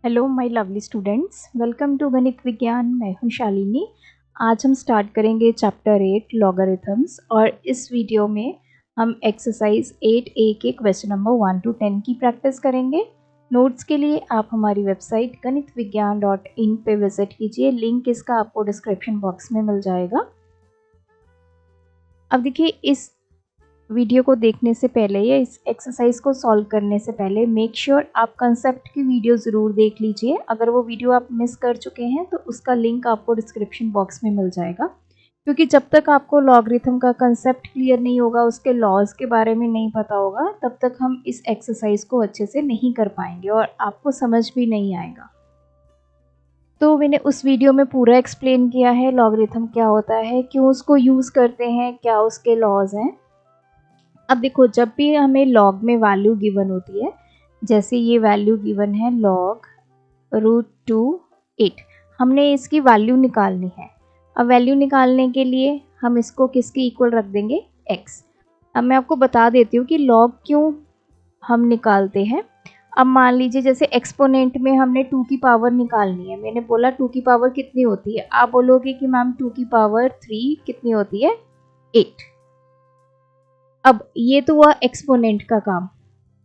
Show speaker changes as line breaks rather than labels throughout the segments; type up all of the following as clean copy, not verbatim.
Hello my lovely students, welcome to Ganit Vigyan. मैं हूं शालिनी। आज हम स्टार्ट करेंगे चैप्टर 8 लॉगरिथम्स और इस वीडियो में हम एक्सरसाइज 8A के क्वेश्चन नंबर 1 to 10 की प्रैक्टिस करेंगे। नोट्स के लिए आप हमारी वेबसाइट ganitviggyan.in पे विजिट कीजिए। लिंक इसका आपको डिस्क्रिप्शन बॉक्स में मिल जाएगा। अब देखिए, इस वीडियो को देखने से पहले या इस एक्सरसाइज को सॉल्व करने से पहले मेक श्योर आप कंसेप्ट की वीडियो ज़रूर देख लीजिए। अगर वो वीडियो आप मिस कर चुके हैं तो उसका लिंक आपको डिस्क्रिप्शन बॉक्स में मिल जाएगा, क्योंकि जब तक आपको लॉगरिथम का कंसेप्ट क्लियर नहीं होगा, उसके लॉज के बारे में नहीं पता होगा, तब तक हम इस एक्सरसाइज को अच्छे से नहीं कर पाएंगे और आपको समझ भी नहीं आएगा। तो मैंने उस वीडियो में पूरा एक्सप्लेन किया है लॉगरिथम क्या होता है, क्यों उसको यूज़ करते हैं, क्या उसके लॉज हैं। अब देखो, जब भी हमें लॉग में वैल्यू गिवन होती है, जैसे ये वैल्यू गिवन है log √2(8), हमने इसकी वैल्यू निकालनी है। अब वैल्यू निकालने के लिए हम इसको किसके इक्वल रख देंगे, x। अब मैं आपको बता देती हूँ कि log क्यों हम निकालते हैं। अब मान लीजिए जैसे एक्सपोनेंट में हमने 2 की पावर निकालनी है। मैंने बोला 2 की पावर कितनी होती है, आप बोलोगे कि मैम 2 की पावर 3 कितनी होती है, 8। अब ये तो हुआ एक्सपोनेंट का काम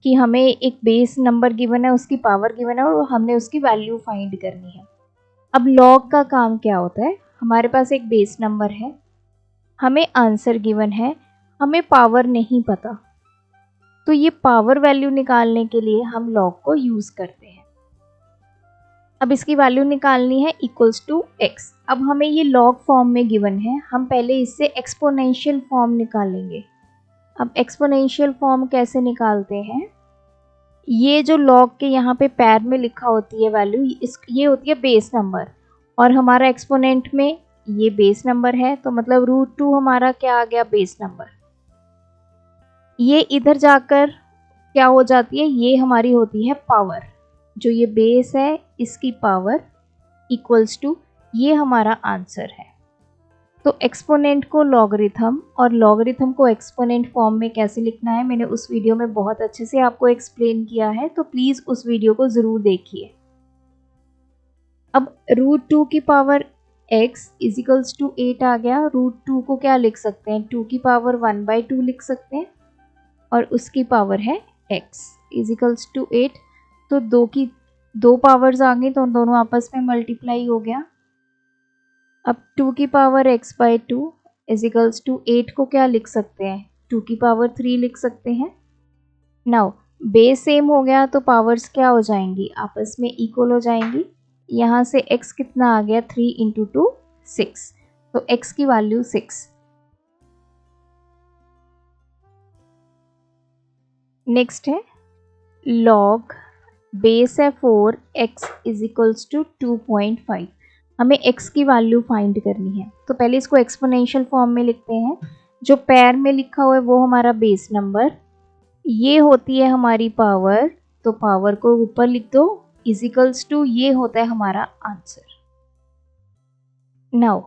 कि हमें एक बेस नंबर गिवन है, उसकी पावर गिवन है और हमने उसकी वैल्यू फाइंड करनी है। अब लॉग का काम क्या होता है, हमारे पास एक बेस नंबर है, हमें आंसर गिवन है, हमें पावर नहीं पता, तो ये पावर वैल्यू निकालने के लिए हम लॉग को यूज़ करते हैं। अब इसकी वैल्यू निकालनी है इक्वल्स टू x। अब हमें ये लॉग फॉर्म में गिवन है, हम पहले इससे एक्सपोनेंशियल फॉर्म निकालेंगे। अब एक्सपोनेंशियल फॉर्म कैसे निकालते हैं, ये जो लॉग के यहाँ पे पैर में लिखा होती है वैल्यू, ये होती है बेस नंबर और हमारा एक्सपोनेंट में ये बेस नंबर है, तो मतलब √2 हमारा क्या आ गया, बेस नंबर। ये इधर जाकर क्या हो जाती है, ये हमारी होती है पावर, जो ये बेस है इसकी पावर इक्वल्स टू ये हमारा आंसर है। तो एक्सपोनेंट को लॉगरिथम और लॉगरिथम को एक्सपोनेंट फॉर्म में कैसे लिखना है, मैंने उस वीडियो में बहुत अच्छे से आपको एक्सप्लेन किया है, तो प्लीज़ उस वीडियो को ज़रूर देखिए। अब √2 की पावर x इजिकल्स टू 8 आ गया। √2 को क्या लिख सकते हैं, 2 की पावर 1/2 लिख सकते हैं और उसकी पावर है x इजिकल्स टू 8। तो दो पावर्स आ गई तो दोनों आपस में मल्टीप्लाई हो गया। अब 2 की पावर x/2 इजिकल्स टू 8 को क्या लिख सकते हैं, 2 की पावर 3 लिख सकते हैं। नाउ बेस सेम हो गया तो पावर्स क्या हो जाएंगी, आपस में इक्वल हो जाएंगी। यहाँ से x कितना आ गया, 3 × 2 6, तो x की वैल्यू 6। नेक्स्ट है log बेस है 4, x इजिकल्स टू 2.5। हमें x की वैल्यू फाइंड करनी है, तो पहले इसको एक्सपोनेंशियल फॉर्म में लिखते हैं। जो पैर में लिखा हुआ है वो हमारा बेस नंबर, ये होती है हमारी पावर, तो पावर को ऊपर लिख दो, इजिकल्स टू ये होता है हमारा आंसर। नाउ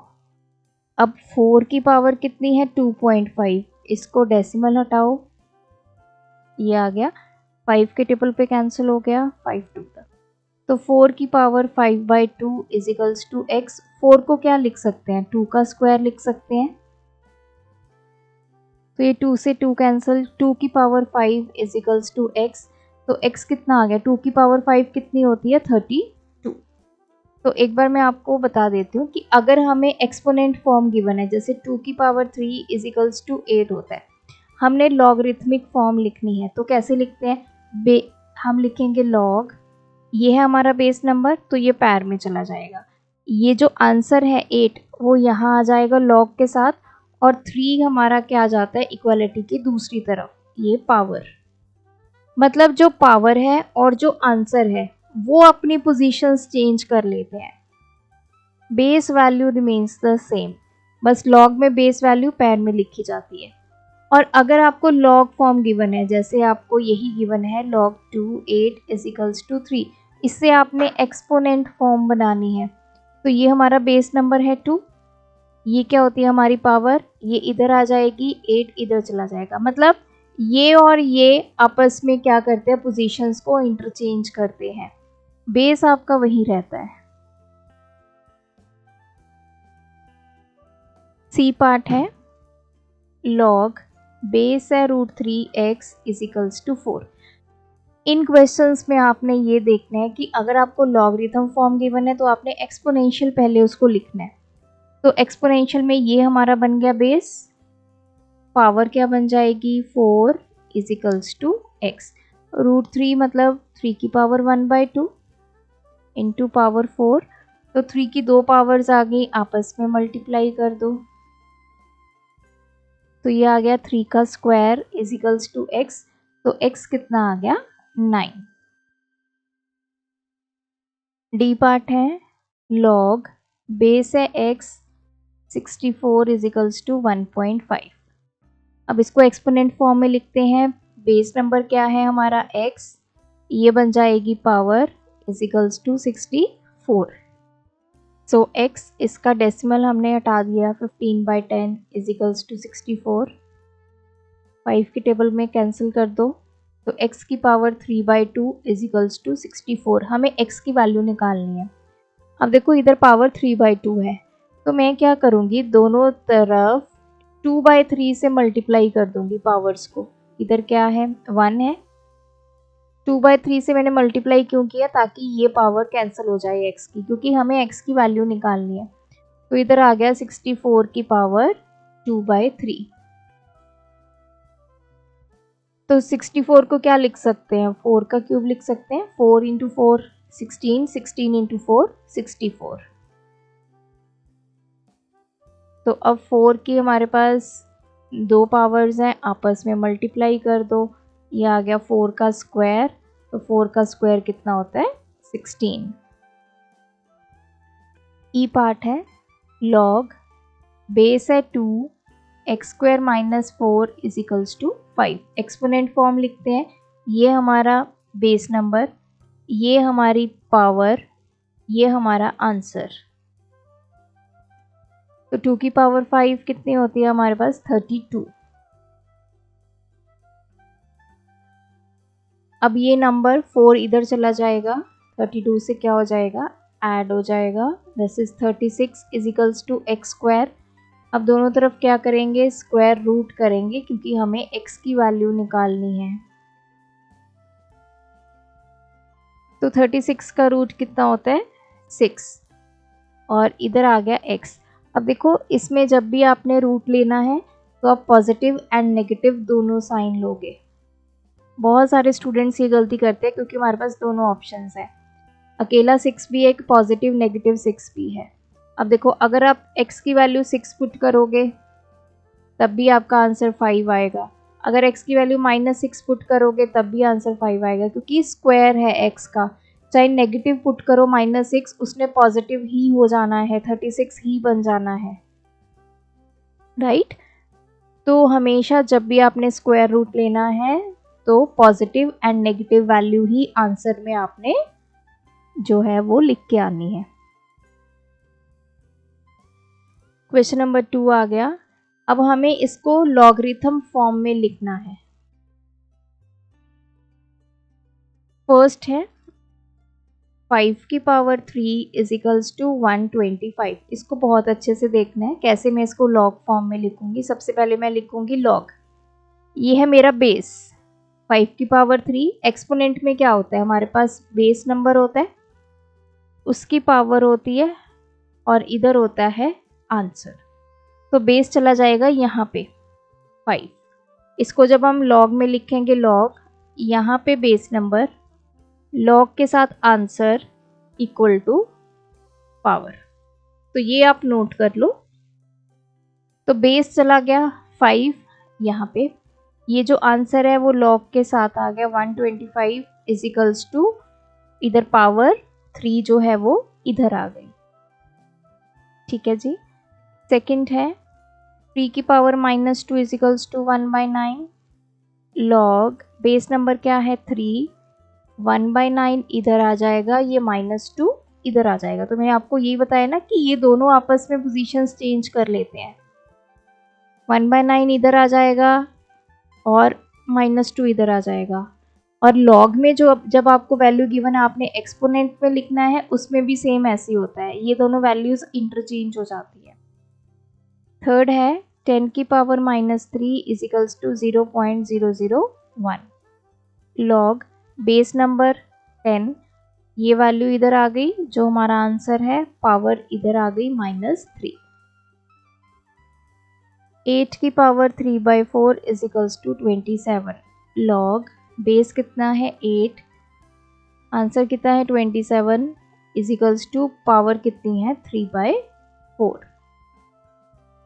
अब 4 की पावर कितनी है, 2.5, इसको डेसिमल हटाओ, ये आ गया, 5 के टेबल पे कैंसिल हो गया, 5 2 तक, तो 4 की पावर 5/2 इजिकल्स टू x। 4 को क्या लिख सकते हैं, 2 का स्क्वायर लिख सकते हैं, तो ये 2 से 2 कैंसिल, 2 की पावर 5 इजिकल्स टू x, तो x कितना आ गया, 2 की पावर 5 कितनी होती है, 32। तो एक बार मैं आपको बता देती हूँ कि अगर हमें एक्सपोनेंट फॉर्म गिवन है, जैसे 2 की पावर 3 इजिकल्स टू 8 होता है, हमने लॉगरिथमिक फॉर्म लिखनी है, तो कैसे लिखते हैं, हम लिखेंगे log, ये है हमारा बेस नंबर, तो ये पैर में चला जाएगा, ये जो आंसर है 8 वो यहाँ आ जाएगा log के साथ, और 3 हमारा क्या आ जाता है, इक्वालिटी की दूसरी तरफ, ये पावर। मतलब जो पावर है और जो आंसर है वो अपनी पोजीशंस चेंज कर लेते हैं, base value remains the same, बस log में बेस वैल्यू पैर में लिखी जाती है। और अगर आपको log फॉर्म गिवन है, जैसे आपको यही गिवन है log 2 8 इजिकल्स टू 3, इससे आपने एक्सपोनेंट फॉर्म बनानी है, तो ये हमारा बेस नंबर है 2, ये क्या होती है हमारी पावर, ये इधर आ जाएगी, 8 इधर चला जाएगा, मतलब ये और ये आपस में क्या करते हैं, पोजीशंस को इंटरचेंज करते हैं। बेस आपका वही रहता है। सी पार्ट है लॉग बेस है √3x equals to 4। In questions में आपने ये देखना है कि अगर आपको लॉगरिथम फॉर्म गिवन है तो आपने एक्सपोनेंशियल पहले उसको लिखना है। तो एक्सपोनेंशियल में ये हमारा बन गया बेस, पावर क्या बन जाएगी 4 इजिकल्स टू x। √3 मतलब 3 की पावर 1/2 इंटू पावर 4। तो 3 की 2 पावर्स आ गई, आपस में मल्टीप्लाई कर दो तो ये आ गया 3 का स्क्वायर इजिकल्स टू x। तो x कितना आ गया 9। डी पार्ट है लॉग बेस है x 64 इजिकल्स टू 1.5। अब इसको एक्सपोनेंट फॉर्म में लिखते हैं। बेस नंबर क्या है हमारा x, ये बन जाएगी power equals to 64। So x इसका डेसिमल हमने हटा दिया 15/10 इजिकल्स टू 64। 5 की टेबल में कैंसिल कर दो तो x की पावर 3/2 इजिकल्स टू 64। हमें x की वैल्यू निकालनी है। अब देखो इधर पावर 3/2 है तो मैं क्या करूँगी, दोनों तरफ 2/3 से मल्टीप्लाई कर दूंगी पावर्स को। इधर क्या है 1 है, 2/3 से मैंने मल्टीप्लाई क्यों किया, ताकि ये पावर कैंसिल हो जाए x की, क्योंकि हमें x की वैल्यू निकालनी है। तो इधर आ गया 64 की पावर 2/3। तो 64 को क्या लिख सकते हैं, 4 का क्यूब लिख सकते हैं। 4 × 4 16, 16 × 4 64। तो अब 4 की हमारे पास 2 पावर्स हैं, आपस में मल्टीप्लाई कर दो, ये आ गया 4 का स्क्वायर। तो 4 का स्क्वायर कितना होता है 16। ई पार्ट है लॉग बेस है 2 x² - 4 equals to 5। Exponent form लिखते हैं। ये हमारा बेस नंबर, ये हमारी पावर, ये हमारा आंसर। तो 2 की पावर 5 कितनी होती है हमारे पास 32। अब ये नंबर 4 इधर चला जाएगा, 32 से क्या हो जाएगा ऐड हो जाएगा। This is 36 equals to x²। अब दोनों तरफ क्या करेंगे स्क्वायर रूट करेंगे, क्योंकि हमें x की वैल्यू निकालनी है। तो 36 का रूट कितना होता है 6 और इधर आ गया x। अब देखो इसमें जब भी आपने रूट लेना है तो आप पॉजिटिव एंड नेगेटिव दोनों साइन लोगे। बहुत सारे स्टूडेंट्स ये गलती करते हैं क्योंकि हमारे पास दोनों ऑप्शंस हैं, अकेला 6 भी एक पॉजिटिव नेगेटिव 6 भी है। अब देखो अगर आप x की वैल्यू 6 पुट करोगे तब भी आपका आंसर 5 आएगा। अगर x की वैल्यू -6 पुट करोगे तब भी आंसर 5 आएगा, क्योंकि स्क्वायर है x का। चाहे नेगेटिव पुट करो -6, उसने पॉजिटिव ही हो जाना है, 36 ही बन जाना है, राइट। तो हमेशा जब भी आपने स्क्वायर रूट लेना है तो positive and negative value he answer में आपने जो है वो लिख के आनी है। क्वेश्चन नंबर 2 आ गया। अब हमें इसको लॉगरिथम फॉर्म में लिखना है। फर्स्ट है 5 की पावर 3 इजिकल्स टू 125। इसको बहुत अच्छे से देखना है कैसे मैं इसको लॉग फॉर्म में लिखूंगी। सबसे पहले मैं लिखूंगी लॉग, ये है मेरा बेस 5 की पावर 3। एक्सपोनेंट में क्या होता है हमारे पास बेस नंबर होता है, उसकी पावर होती है और इधर होता है आंसर। तो बेस चला जाएगा यहाँ पे 5। इसको जब हम लॉग में लिखेंगे लॉग, यहाँ पे बेस नंबर, लॉग के साथ आंसर इक्वल टू पावर। तो ये आप नोट कर लो। तो बेस चला गया 5 यहाँ पे, ये जो आंसर है वो लॉग के साथ आ गया 125 इजिकल्स टू इधर पावर 3 जो है वो इधर आ गई, ठीक है जी। सेकंड है 3 की power -2 equals to 1/9। Log base number क्या है 3, 1/9 इधर आ जाएगा, ये -2 इधर आ जाएगा। तो मैंने आपको ये बताया ना कि ये दोनों आपस में पोजीशंस चेंज कर लेते हैं। 1/9 इधर आ जाएगा और -2 इधर आ जाएगा। और लॉग में जो जब आपको वैल्यू गिवन है आपने एक्सपोनेंट में लिखना है, उसमें भी सेम ऐसे ही होता है, ये दोनों वैल्यूज इंटरचेंज हो जाती है। थर्ड है 10 की power -3 is equals to 0.001। Log base number 10, ये वैल्यू इधर आ गई, जो हमारा आंसर है, पावर इधर आ गई -3। 8 की power 3/4 is equals to 27। Log base कितना है 8, आंसर कितना है 27 इज इक्वल्स टू पावर कितनी है 3/4।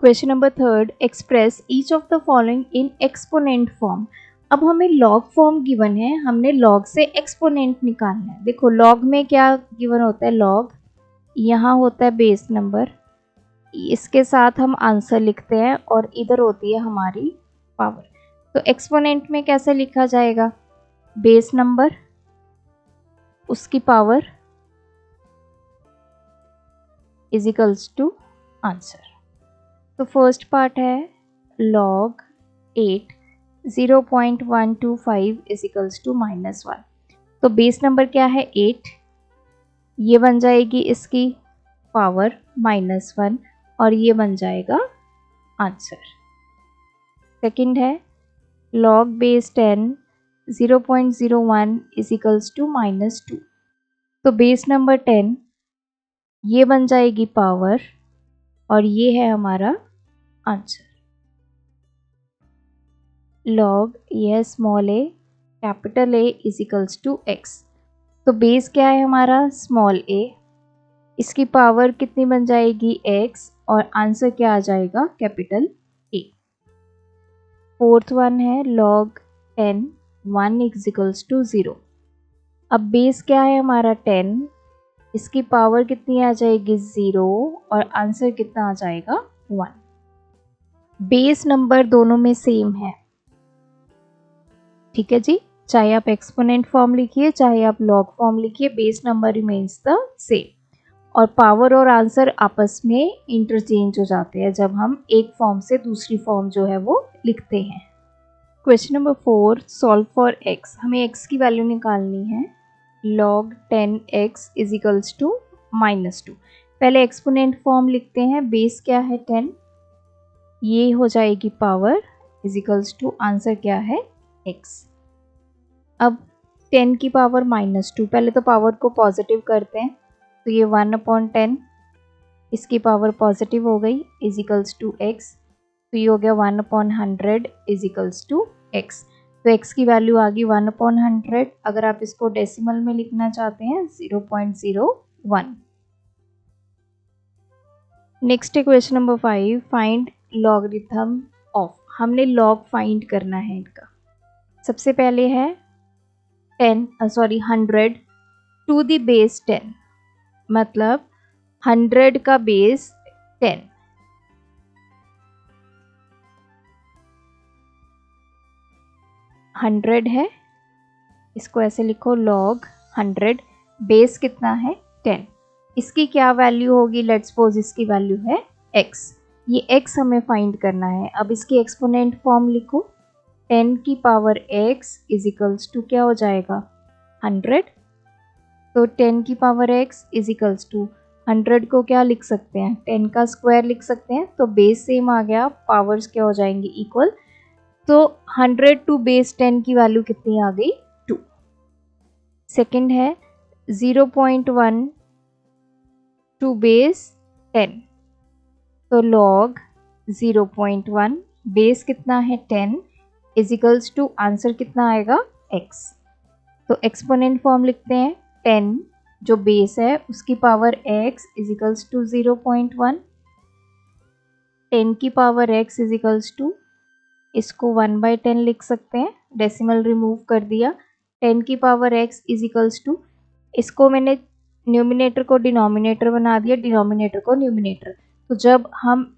Question number third, express each of the following in exponent form. अब हमें लॉग फॉर्म गिवन है, हमने लॉग से एक्सपोनेंट निकालना है। देखो लॉग में क्या गिवन होता है, लॉग यहाँ होता है बेस नंबर, इसके साथ हम आंसर लिखते हैं और इधर होती है हमारी पावर। तो एक्सपोनेंट में कैसे लिखा जाएगा, बेस नंबर उसकी power is equals to answer. तो फर्स्ट पार्ट है लॉग 8 0.125 इज इक्वल्स टू -1। तो बेस नंबर क्या है 8, ये बन जाएगी इसकी पावर -1 और ये बन जाएगा आंसर। सेकंड है log base 10 0.01 is equals to -2। तो बेस नंबर 10, ये बन जाएगी पावर और ये है हमारा आंसर। लॉग यह small a capital A is equals to x। तो बेस क्या है हमारा स्मॉल a, इसकी पावर कितनी बन जाएगी x और आंसर क्या आ जाएगा कैपिटल A। फोर्थ वन है लॉग 10 1 इज इक्वल्स टू 0। अब बेस क्या है हमारा 10, इसकी पावर कितनी आ जाएगी 0 और आंसर कितना आ जाएगा 1। बेस नंबर दोनों में सेम है, ठीक है जी, चाहे आप एक्सपोनेंट फॉर्म लिखिए चाहे आप लॉग फॉर्म लिखिए, base number remains the same. और पावर और आंसर आपस में इंटरचेंज हो जाते हैं जब हम एक फॉर्म से दूसरी फॉर्म जो है वो लिखते हैं। Question number 4, solve for x। हमें x की वैल्यू निकालनी है। Log 10x is equals to -2। पहले एक्सपोनेंट फॉर्म लिखते हैं, बेस क्या है 10, ये हो जाएगी power is equals to answer क्या है x। अब 10 की पावर -2, पहले तो पावर को पॉजिटिव करते हैं, तो ये 1/10 इसकी पावर पॉजिटिव हो गई इज इक्वल्स टू x। तो ये हो गया 1/100 इज इक्वल्स टू x। तो x की वैल्यू आ गई 1/100। अगर आप इसको डेसिमल में लिखना चाहते हैं 0.01। नेक्स्ट है question number 5, find logarithm of. हमने लॉग फाइंड करना है इनका। सबसे पहले है 100 टू द बेस 10, मतलब 100 का बेस 10। हंड्रेड है, इसको ऐसे लिखो लॉग 100, बेस कितना है 10, इसकी क्या वैल्यू होगी, लेट्स सपोज इसकी वैल्यू है x। ये x हमें फाइंड करना है। अब इसकी एक्सपोनेंट फॉर्म लिखो, 10 की power x is equals to क्या हो जाएगा 100। तो 10 की power x is equals to 100 को क्या लिख सकते हैं, 10 का स्क्वायर लिख सकते हैं। तो बेस सेम आ गया, पावर्स क्या हो जाएंगी इक्वल। तो 100 टू बेस 10 की वैल्यू कितनी आ गई 2। सेकंड है 0.1 टू बेस 10। तो लॉग 0.1 बेस कितना है 10 इज इक्वल्स टू आंसर कितना आएगा x। तो एक्सपोनेंट फॉर्म लिखते हैं, 10 जो बेस है उसकी power x is equals to 0.1। 10 की power x is equals to, इसको 1/10 लिख सकते हैं, डेसिमल रिमूव कर दिया। 10 की power x is equals to, इसको मैंने न्यूमिनेटर को डिनोमिनेटर बना दिया, डिनोमिनेटर को न्यूमिनेटर। तो जब हम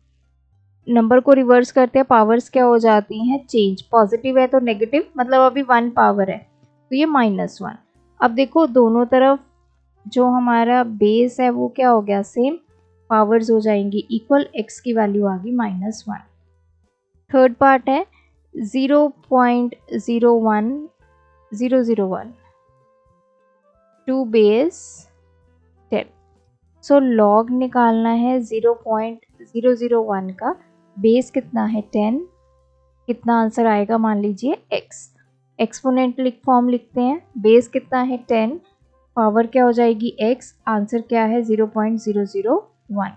नंबर को रिवर्स करते हैं पावर्स क्या हो जाती हैं चेंज, पॉजिटिव है तो नेगेटिव, मतलब अभी 1 पावर है तो ये -1। अब देखो दोनों तरफ जो हमारा बेस है वो क्या हो गया सेम, पावर्स हो जाएंगी इक्वल, x की वैल्यू आ गई -1। थर्ड पार्ट है 0.01 001 टू बेस 10। सो लॉग निकालना है 0.001 का, बेस कितना है 10, कितना आंसर आएगा मान लीजिए x। एक्सपोनेंट फॉर्म लिखते हैं, बेस कितना है 10, पावर क्या हो जाएगी x, आंसर क्या है 0.001।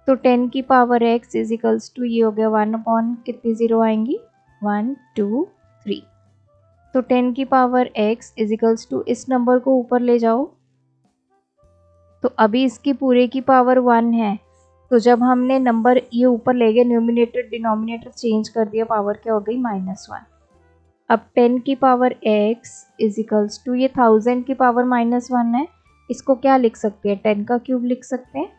तो 10 की power x is equals to ये हो गया 1 अपॉन कितनी ज़ीरो आएंगी 1 2 3। तो 10 की power x is equals to इस नंबर को ऊपर ले जाओ, तो अभी इसकी पूरे की पावर 1 है, तो जब हमने नंबर ये ऊपर ले गए न्यूमिनेटर डिनोमिनेटर चेंज कर दिया, पावर क्या हो गई -1। अब 10 की power x is equals to ये 1000 की पावर -1 है, इसको क्या लिख सकते हैं 10 का क्यूब लिख सकते हैं,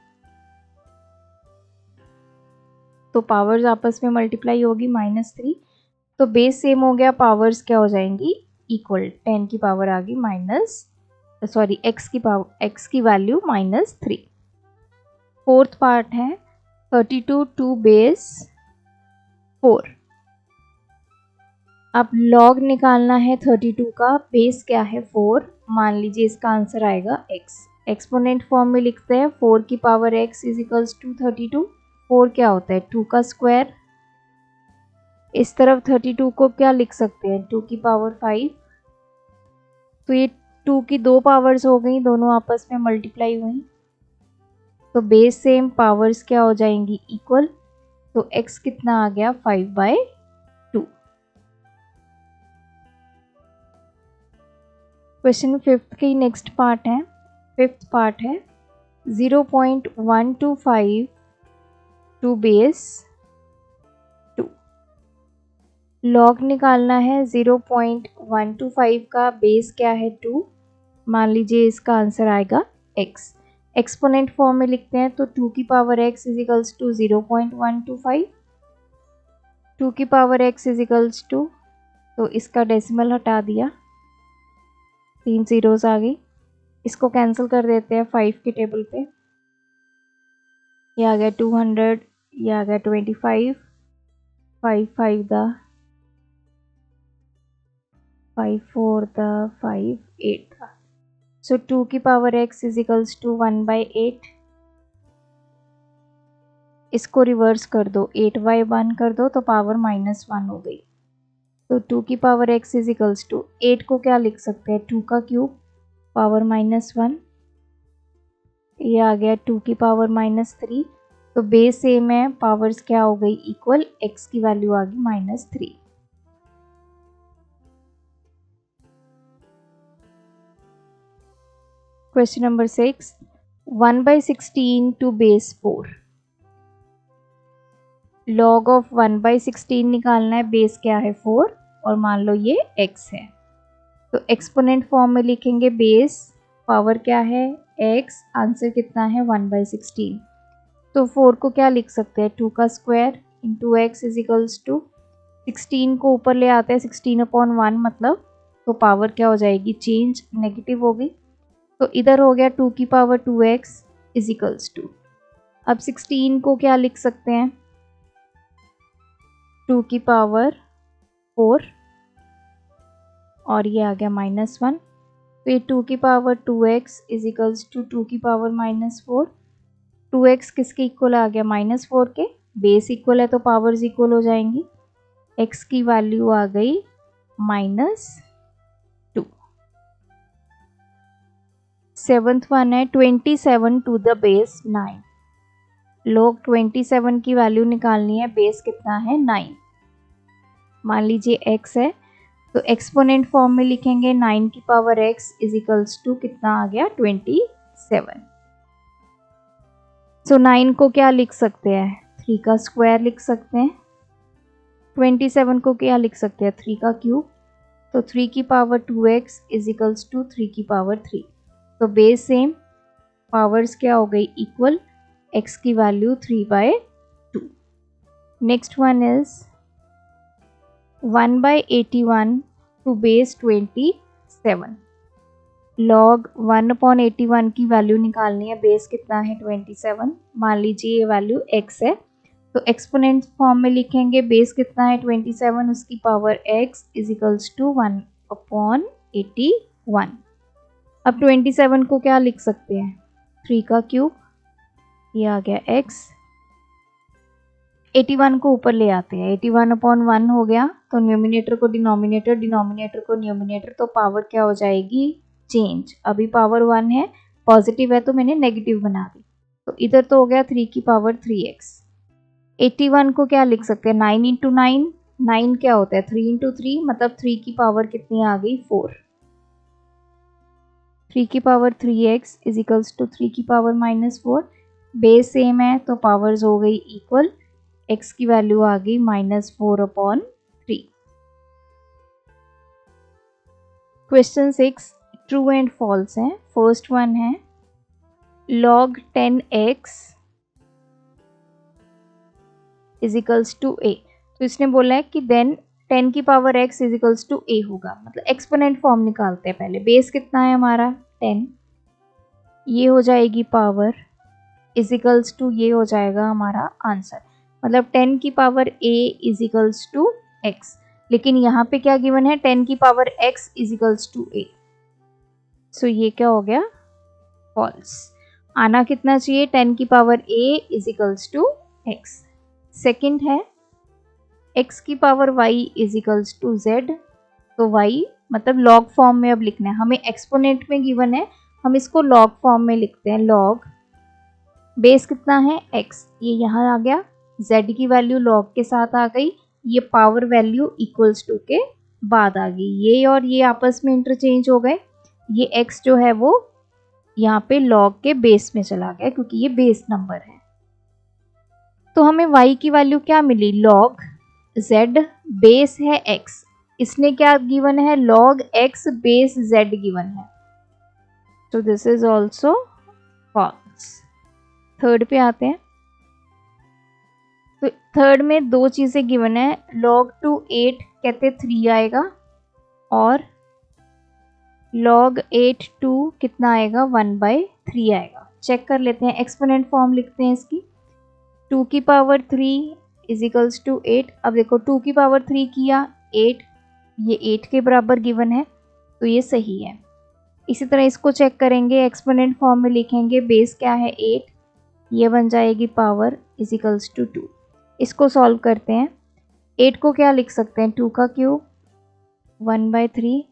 तो पावर्स आपस में मल्टीप्लाई होगी -3, तो बेस सेम हो गया, पावर्स क्या हो जाएंगी इक्वल, 10 की पावर आ गई x की वैल्यू -3। फोर्थ पार्ट है 32 टू बेस 4। अब लॉग निकालना है 32 का, बेस क्या है 4, मान लीजिए इसका आंसर आएगा x। एक्सपोनेंट फॉर्म में लिखते हैं 4 की power x is equals to 32। 4 क्या होता है 2 का स्क्वायर, इस तरफ 32 को क्या लिख सकते हैं 2 की पावर 5, तो ये 2 की दो पावर्स हो गई, दोनों आपस में मल्टीप्लाई हुई, तो बेस सेम, पावर्स क्या हो जाएंगी इक्वल, तो x कितना आ गया 5/2। क्वेश्चन 5th की नेक्स्ट पार्ट है, 5th पार्ट है 0.125 टू बेस 2। लॉग निकालना है 0.125 का, बेस क्या है 2, मान लीजिए इसका आंसर आएगा x। एक्सपोनेंट फॉर्म में लिखते हैं, तो 2 की power x is equals to 0.125, 2 की power x is equals to, तो इसका डेसिमल हटा दिया, 3 ज़ीरोज़ आ गई, इसको कैंसिल कर देते हैं 5 के टेबल पे, ये आ गया 200, ये आ गया 25, 5 5 द 5 4 द 5 8 था, सो 2 की power x is equals to 1/8। इसको रिवर्स कर दो, 8/1 कर दो, तो पावर -1 हो गई, तो 2 की power x is equals to 8 को क्या लिख सकते हैं 2 का क्यूब, पावर -1, ये आ गया 2 की पावर -3, तो बेस सेम है, पावर्स क्या हो गई इक्वल, x की वैल्यू आ गई -3। Question number 6, 1/16 to base 4। Log of 1/16 निकालना है, बेस क्या है 4 और मान लो ये x है, तो एक्सपोनेंट फॉर्म में लिखेंगे, बेस पावर क्या है x, आंसर कितना है 1/16, तो 4 को क्या लिख सकते हैं 2 का square into x is equals to 16 को ऊपर ले आते हैं 16/1 मतलब, तो पावर क्या हो जाएगी चेंज, नेगेटिव हो गई, तो इधर हो गया 2 की power 2x is equals to, अब 16 को क्या लिख सकते हैं 2 की पावर 4 और ये आ गया -1, तो ये 2 की power 2x is equals to 2 की पावर -4, 2x किसके इक्वल आ गया -4 के, बेस इक्वल है तो पावर्स इक्वल हो जाएंगी, x की वैल्यू आ गई -2। 7th वन है 27 टू द बेस 9। लोग 27 की वैल्यू निकालनी है, बेस कितना है 9, मान लीजिए x है, तो एक्सपोनेंट फॉर्म में लिखेंगे 9 की power x is equals to कितना आ गया 27, सो 9 को क्या लिख सकते हैं 3 का स्क्वायर लिख सकते हैं, 27 को क्या लिख सकते हैं 3 का क्यूब, तो 3 की power 2x is equals to 3 की पावर 3, तो बेस सेम, पावर्स क्या हो गई इक्वल, x की value 3/2। Next one is 1/81 to base 27। Log 1/81 की वैल्यू निकालनी है, बेस कितना है 27, मान लीजिए ये वैल्यू x है, तो एक्सपोनेंट फॉर्म में लिखेंगे, बेस कितना है 27, उसकी power x is equals to 1/81 81। अब 27 को क्या लिख सकते हैं, 3 का क्यूब, ये आ गया x। 81 को ऊपर ले आते हैं, 81/1 हो गया, तो न्यूमिनेटर को डिनोमिनेटर, डिनोमिनेटर को न्यूमिनेटर, तो पावर क्या हो जाएगी, चेंज। अभी पावर 1 है, पॉजिटिव है तो मैंने नेगेटिव बना दी, तो इधर तो हो गया 3 की पावर 3x। 81 को क्या लिख सकते हैं, 9 इंटू 9, 9 क्या होता है 3 इंटू 3, मतलब 3 की पावर कितनी आ गई 4। 3 की power 3x is equals to 3 की पावर -4। बेस सेम है तो पावर्स हो गई इक्वल, x की वैल्यू आ गई -4/3। क्वेश्चन 6 ट्रू एंड फॉल्स है। फर्स्ट वन है log 10x is equals to a, तो इसने बोला है कि देन 10 की power x is equals to a होगा, मतलब एक्सपोनेंट फॉर्म निकालते हैं पहले। बेस कितना है हमारा 10, ये हो जाएगी पावर इज इक्वल्स टू, ये हो जाएगा हमारा आंसर, मतलब 10 की power a is equals to x। लेकिन यहाँ पे क्या गिवन है, 10 की power x is equals to a, so ये क्या हो गया फॉल्स। आना कितना चाहिए, 10 की power a is equals to x। Second है x की power y is equals to z, तो y मतलब लॉग फॉर्म में अब लिखना है हमें, एक्सपोनेंट में गिवन है, हम इसको लॉग फॉर्म में लिखते हैं। लॉग बेस कितना है x, ये यहाँ आ गया, z की वैल्यू लॉग के साथ आ गई, ये पावर वैल्यू इक्वल्स टू के बाद आ गई, ये और ये आपस में इंटरचेंज हो गए, ये x जो है वो यहाँ पे लॉग के बेस में चला गया क्योंकि ये बेस नंबर है। तो हमें y की वैल्यू क्या मिली, लॉग z, बेस है x, इसने क्या गिवन है, log x base z given है, तो this is also false. Third पे आते हैं, तो थर्ड में दो चीजें गिवन है, log 2 8 कहते 3 आएगा, और log 8 2 कितना आएगा 1/3 आएगा। चेक कर लेते हैं, एक्सपोनेंट फॉर्म लिखते हैं इसकी, 2 की पावर 3 इज इक्वल्स टू 8। अब देखो 2 की पावर 3 किया 8, ये 8 के बराबर गिवन है, तो ये सही है। इसी तरह इसको चेक करेंगे, एक्सपोनेंट फॉर्म में लिखेंगे, बेस क्या है 8, ये बन जाएगी पावर इज इक्वल्स टू 2। इसको सॉल्व करते हैं, 8 को क्या लिख सकते हैं, 2 का क्यूब 1/3,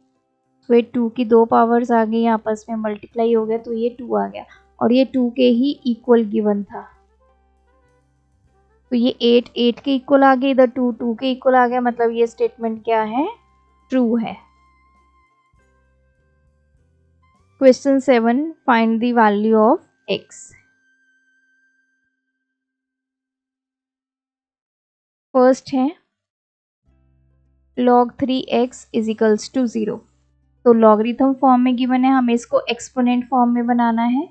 तो ये 2 की दो पावर्स आ गई, आपस में मल्टीप्लाई हो गया, तो ये 2 आ गया, और ये 2 के ही इक्वल गिवन था, तो ये 8 8 के इक्वल आ गया, इधर 2 2 के इक्वल आ गया, मतलब ये स्टेटमेंट क्या है, ट्रू है। Question 7 find the value of x। First है log 3x is equals to 0, तो लॉगरिथम फॉर्म में गिवन है, हमें इसको एक्सपोनेंट फॉर्म में बनाना है,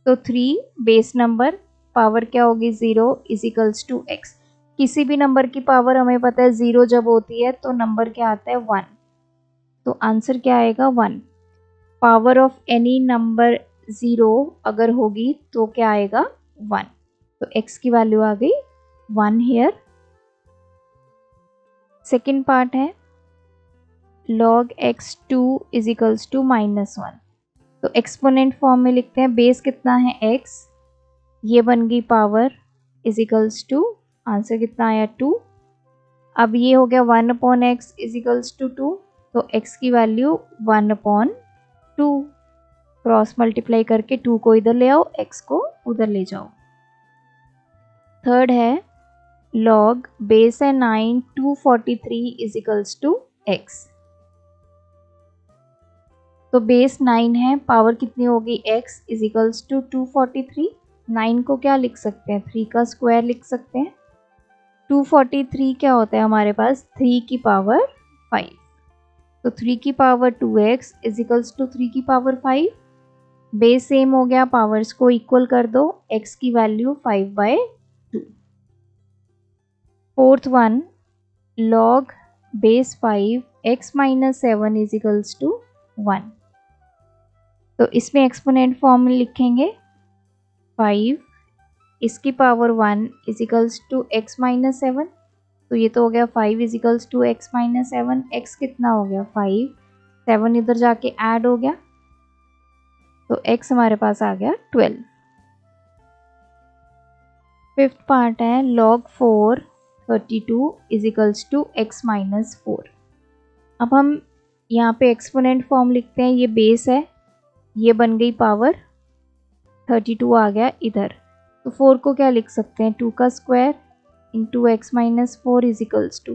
तो 3 बेस नंबर, पावर क्या होगी 0 इज इक्वल्स टू x। किसी भी नंबर की पावर हमें पता है 0 जब होती है तो नंबर क्या आता है 1, तो आंसर क्या आएगा 1। पावर ऑफ एनी नंबर 0 अगर होगी तो क्या आएगा 1, तो x की वैल्यू आ गई 1 हियर। सेकेंड पार्ट है log x2 is equals to -1, तो एक्सपोनेंट फॉर्म में लिखते हैं, बेस कितना है x, ये बन गई power is equals to, answer कितना आया 2। अब ये हो गया 1/x इज इक्वल्स टू 2, तो x की वैल्यू 1/2, क्रॉस मल्टीप्लाई करके 2 को इधर ले आओ, x को उधर ले जाओ। थर्ड है log बेस है 9 243 इज इक्वल्स टू x, तो बेस 9 है, पावर कितनी होगी x इज इक्वल्स टू 243। 9 को क्या लिख सकते हैं, 3 का स्क्वायर लिख सकते हैं, 243 क्या होता है हमारे पास 3 की पावर 5, तो 3 की power 2x is equals to 3 की पावर 5। बेस सेम हो गया, पावर्स को इक्वल कर दो, x की value 5/2। Fourth one log base 5 x - 7 is equals to 1, तो इसमें एक्सपोनेंट फॉर्म में लिखेंगे 5 इसकी power 1 is equals to x - 7, तो ये तो हो गया 5 is equals to x - 7, x कितना हो गया 5, 7 इधर जाके ऐड हो गया, तो x हमारे पास आ गया 12। फिफ्थ पार्ट है log 4 32 is equals to x minus 4। अब हम यहाँ पे एक्सपोनेंट फॉर्म लिखते हैं, ये बेस है, ये बन गई पावर, 32 आ गया इधर, तो 4 को क्या लिख सकते हैं, 2 का square into x minus 4 is equals to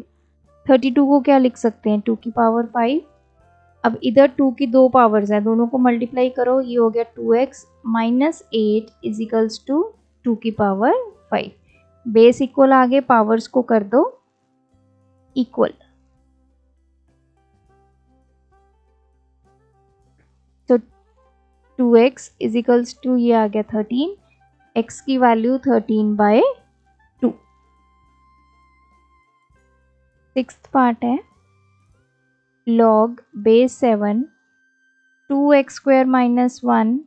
32 को क्या लिख सकते हैं, 2 की पावर 5। अब इधर 2 की दो पावर्स हैं, दोनों को मल्टीप्लाई करो, ये हो गया 2x minus 8 is equals to 2 की पावर 5। बेस इक्वल आगे, पावर्स को कर दो इक्वल, तो 2x इज इक्वल्स टू ये आ गया 13, x की वैल्यू 13/2। सिक्स्थ पार्ट है log base 7 2x square minus 1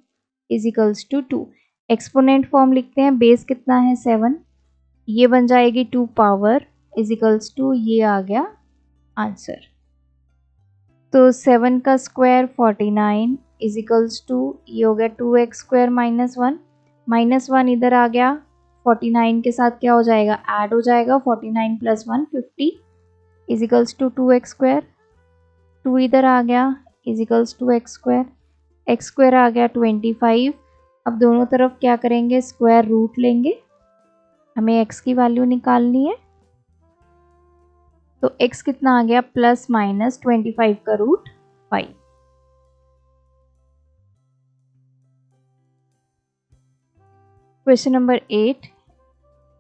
is equals to 2। Exponent form लिखते हैं, बेस कितना है 7, ये बन जाएगी 2 पावर इज इक्वल्स टू, ये आ गया आंसर। तो 7 का स्क्वायर 49 इज इक्वल्स टू, ये हो गया 2x स्क्वायर माइनस 1 इधर आ गया, 49 के साथ क्या हो जाएगा, ऐड हो जाएगा, 49 plus 1 50 is equals to 2x square, 2 इधर आ गया is equals to x square आ गया 25। अब दोनों तरफ क्या करेंगे, स्क्वायर रूट लेंगे, हमें x की वैल्यू निकालनी है, तो x कितना आ गया, प्लस माइनस 25 का root 5। Question number 8,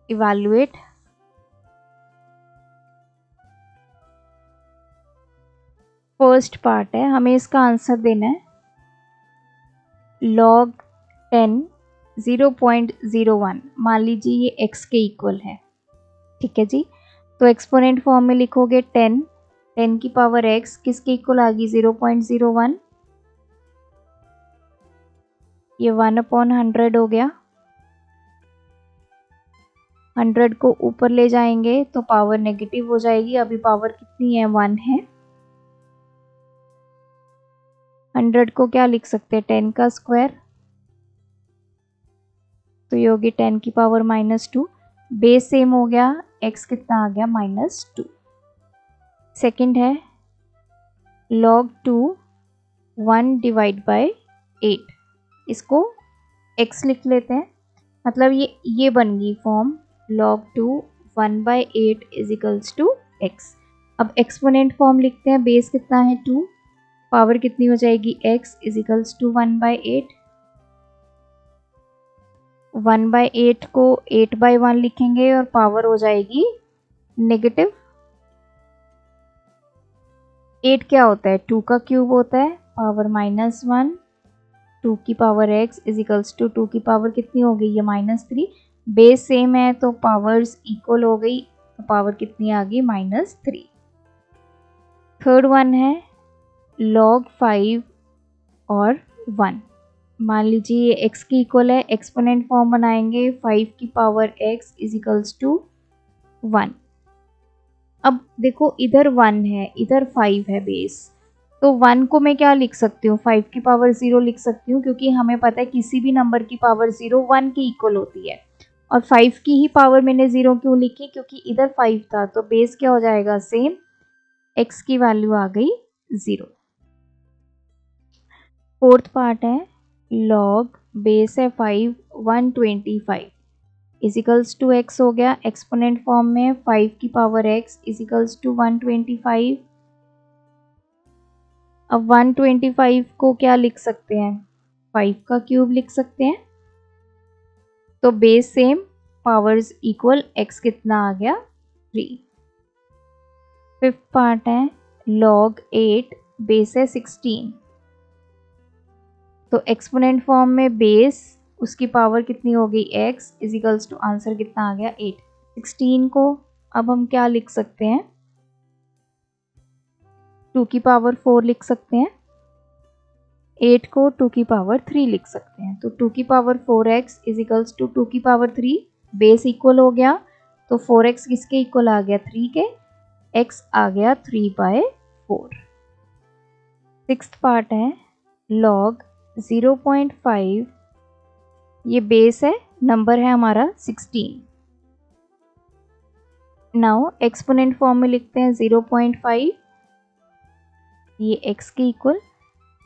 evaluate. First part है, हमें इसका आंसर देना है log 10 0.01, मान लीजिए ये x के इक्वल है, ठीक है जी। तो एक्सपोनेंट फॉर्म में लिखोगे 10 की पावर x किसके इक्वल आ गई, 0.01, ये 1/100 हो गया, 100 को ऊपर ले जाएंगे तो पावर नेगेटिव हो जाएगी, अभी पावर कितनी है, 1 है। 100 को क्या लिख सकते हैं, 10 का स्क्वायर, तो ये होगी 10 की पावर -2, बेस सेम हो गया, x कितना आ गया, -2। सेकंड है log 2 1 डिवाइड बाय 8, इसको x लिख लेते हैं, मतलब ये बन गई form log 2 1/8 is equals to x। अब एक्सपोनेंट फॉर्म लिखते हैं, बेस कितना है 2, पावर कितनी हो जाएगी, x इज इक्वल्स टू 1/8, 1/8 को 8/1 लिखेंगे और पावर हो जाएगी नेगेटिव। 8 क्या होता है, 2 का क्यूब होता है, पावर -1, 2 की power x is equals to 2 की पावर कितनी हो गई, ये -3, बेस सेम है तो पावर्स इक्वल हो गई, तो पावर कितनी आ गई, -3। थर्ड वन है log 5 और 1, मान लीजिए ये x की इक्वल है, एक्सपोनेंट फॉर्म बनाएंगे, 5 की power x is equals to 1। अब देखो इधर 1 है, इधर 5 है बेस, तो 1 को मैं क्या लिख सकती हूँ, 5 की पावर 0 लिख सकती हूँ, क्योंकि हमें पता है किसी भी नंबर की पावर 0 1 की इक्वल होती है। और 5 की ही पावर मैंने 0 क्यों लिखी, क्योंकि इधर 5 था, तो बेस क्या हो जाएगा, सेम, x की वैल्यू आ गई 0। फोर्थ पार्ट है log बेस है 5 125 इजिकल्स टू x हो गया, एक्सपोनेंट फॉर्म में 5 की पावर x इजिकल्स टू 125। अब 125 को क्या लिख सकते हैं, 5 का क्यूब लिख सकते हैं, तो base same, powers equal, x कितना आ गया 3। फिफ्थ पार्ट है log 8 बेस है 16, तो एक्सपोनेंट फॉर्म में बेस, उसकी पावर कितनी हो गई x इजिकल्स टू, आंसर कितना आ गया 8। 16 को अब हम क्या लिख सकते हैं, 2 की पावर 4 लिख सकते हैं, 8 को 2 की पावर 3 लिख सकते हैं, तो 2 की पावर 4x इजिकल्स टू 2 की पावर 3, बेस इक्वल हो गया, तो 4x किसके इक्वल आ गया, 3 के, x आ गया 3/4। सिक्स्थ पार्ट है log 0.5, ये बेस है, नंबर है हमारा 16। नाउ एक्सपोनेंट फॉर्म में लिखते हैं 0.5, ये x के इक्वल,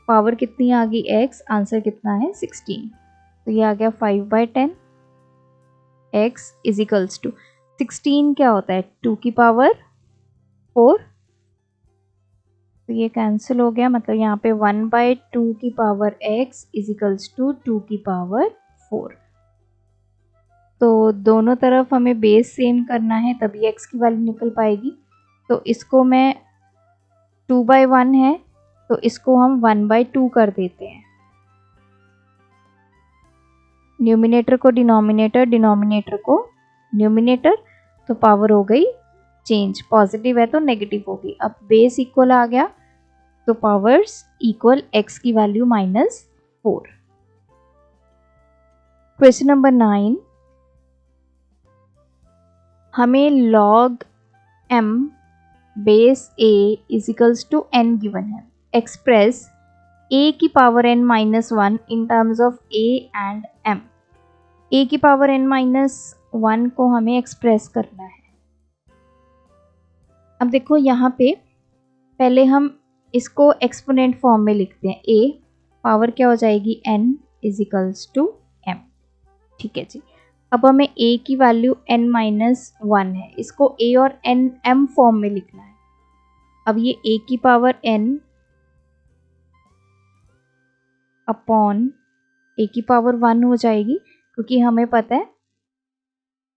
पावर कितनी आ गई x, आंसर कितना है 16, तो ये आ गया 5/10। x इज इक्वल्स टू 16 क्या होता है 2 की पावर 4, तो ये कैंसिल हो गया, मतलब यहाँ पे 1/2 की power x is equals to 2 की पावर 4। तो दोनों तरफ हमें बेस सेम करना है तभी x की वैल्यू निकल पाएगी। तो इसको मैं 2/1 है तो इसको हम 1/2 कर देते हैं, न्यूमिनेटर को डिनोमिनेटर, डिनोमिनेटर को न्यूमिनेटर, तो पावर हो गई चेंज, पॉजिटिव है तो नेगेटिव होगी। अब बेस इक्वल आ गया तो पावर्स इक्वल x की वैल्यू -4। क्वेश्चन नंबर 9, हमें log m base a is equals to n given है, एक्सप्रेस a की power n -1 in terms of a and m। a की पावर n -1 को हमें एक्सप्रेस करना है। अब देखो यहाँ पे पहले हम इसको एक्सपोनेंट फॉर्म में लिखते हैं, a पावर क्या हो जाएगी n is equals to m, ठीक है जी। अब हमें a की वैल्यू n-1 है, इसको a और m फॉर्म में लिखना है। अब ये a की पावर n अपॉन a की पावर 1 हो जाएगी, क्योंकि हमें पता है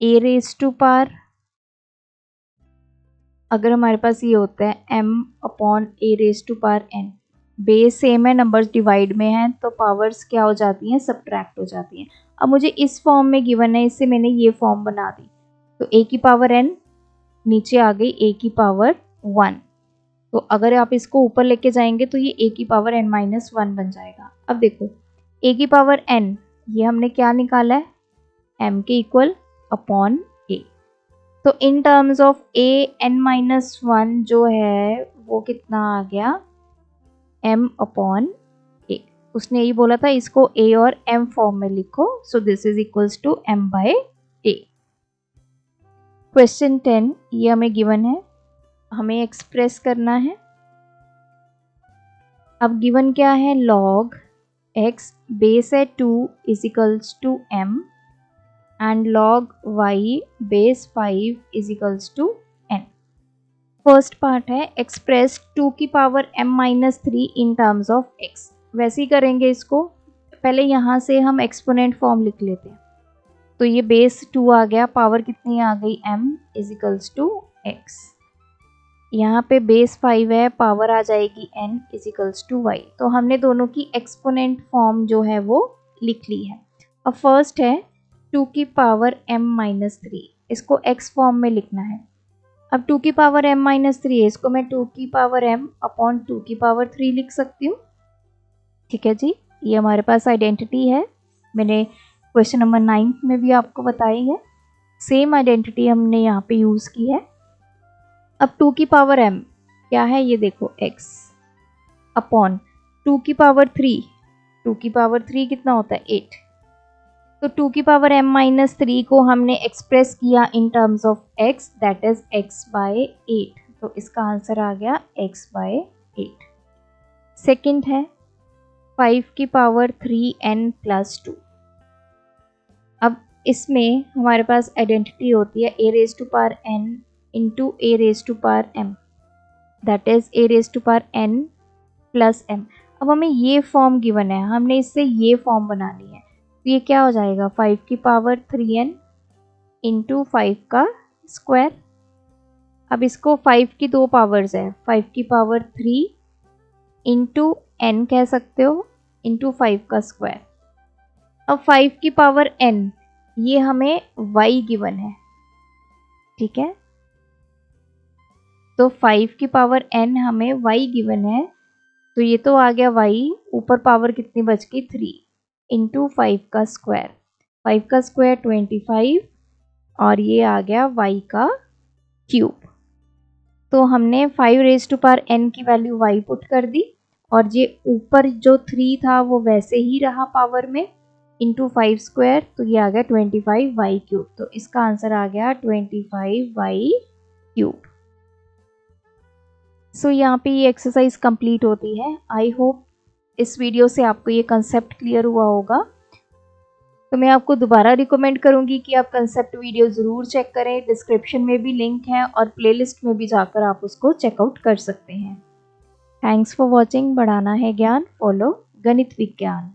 a रेज टू पावर, अगर हमारे पास ये होता है m upon a raise to power n, base same है, नंबर्स डिवाइड में हैं, तो पावर्स क्या हो जाती हैं, सब्ट्रैक्ट हो जाती हैं। अब मुझे इस फॉर्म में गिवन है, इससे मैंने ये फॉर्म बना दी, तो a की पावर n नीचे आ गई a की पावर 1, तो अगर आप इसको ऊपर लेके जाएंगे तो ये a की पावर n-1 बन जाएगा। अब देखो a की पावर n, ये हमने क्या निकाला है, m के इक्वल अपॉन a, तो इन टर्म्स ऑफ a n-1 जो है वो कितना आ गया m अपॉन a। उसने यही बोला था इसको a और m फॉर्म में लिखो, so this is equals to m/a। Question 10, ये हमें गिवन है, हमें एक्सप्रेस करना है। अब गिवन क्या है, log x बेस है 2 is equals to m and log y base 5 is equals to n। First part है एक्सप्रेस 2 की power m-3 in terms of x, वैसे ही करेंगे इसको, पहले यहाँ से हम एक्सपोनेंट फॉर्म लिख लेते हैं, तो ये बेस 2 आ गया, पावर कितनी आ गई m is equals to x, यहाँ पे बेस 5 है, पावर आ जाएगी n is equals to y, तो हमने दोनों की एक्सपोनेंट फॉर्म जो है वो लिख ली है। अब फर्स्ट है 2 की पावर m-3, इसको x फॉर्म में लिखना है। अब 2 की पावर m-3 है, इसको मैं 2 की पावर m अपॉन 2 की पावर 3 लिख सकती हूँ, ठीक है जी। ये हमारे पास आइडेंटिटी है, मैंने क्वेश्चन नंबर 9 में भी आपको बताई है, सेम आइडेंटिटी हमने यहाँ पे यूज़ की है। अब 2 की पावर m क्या है, ये देखो x अपॉन 2 की पावर 3, 2 की पावर 3 कितना होता है 8, तो 2 की पावर m-3 को हमने एक्सप्रेस किया इन terms of x, that is x/8, तो इसका आंसर आ गया x/8। सेकंड है 5 की पावर 3n प्लस 2, अब इसमें हमारे पास आइडेंटिटी होती है a raise to power n into a raise to power m, that is a raise to power n plus m। अब हमें ये फॉर्म गिवन है, हमने इससे ये फॉर्म बनानी है, तो ये क्या हो जाएगा 5 की पावर 3n इंटू 5 का स्क्वायर। अब इसको 5 की दो पावर्स है, 5 की पावर 3 इंटू n कह सकते हो, इंटू 5 का स्क्वायर। अब 5 की पावर n, ये हमें y गिवन है, ठीक है, तो 5 की पावर n हमें y गिवन है, तो ये तो आ गया y, ऊपर पावर कितनी बच गई 3 इंटू 5 का स्क्वायर, 5 का स्क्वायर 25 और ये आ गया y का क्यूब। तो हमने 5 रेज टू पावर n की वैल्यू y पुट कर दी और ये ऊपर जो 3 था वो वैसे ही रहा पावर में, इंटू 5 स्क्वायर, तो ये आ गया 25y क्यूब। तो इसका आंसर आ गया 25y क्यूब। सो यहाँ पे ये एक्सरसाइज कंप्लीट होती है। आई होप इस वीडियो से आपको ये कंसेप्ट क्लियर हुआ होगा। तो मैं आपको दोबारा रिकमेंड करूँगी कि आप कंसेप्ट वीडियो ज़रूर चेक करें। डिस्क्रिप्शन में भी लिंक है और प्लेलिस्ट में भी जाकर आप उसको चेकआउट कर सकते हैं। Thanks for watching. बढ़ाना है ज्ञान, फॉलो गणित विज्ञान।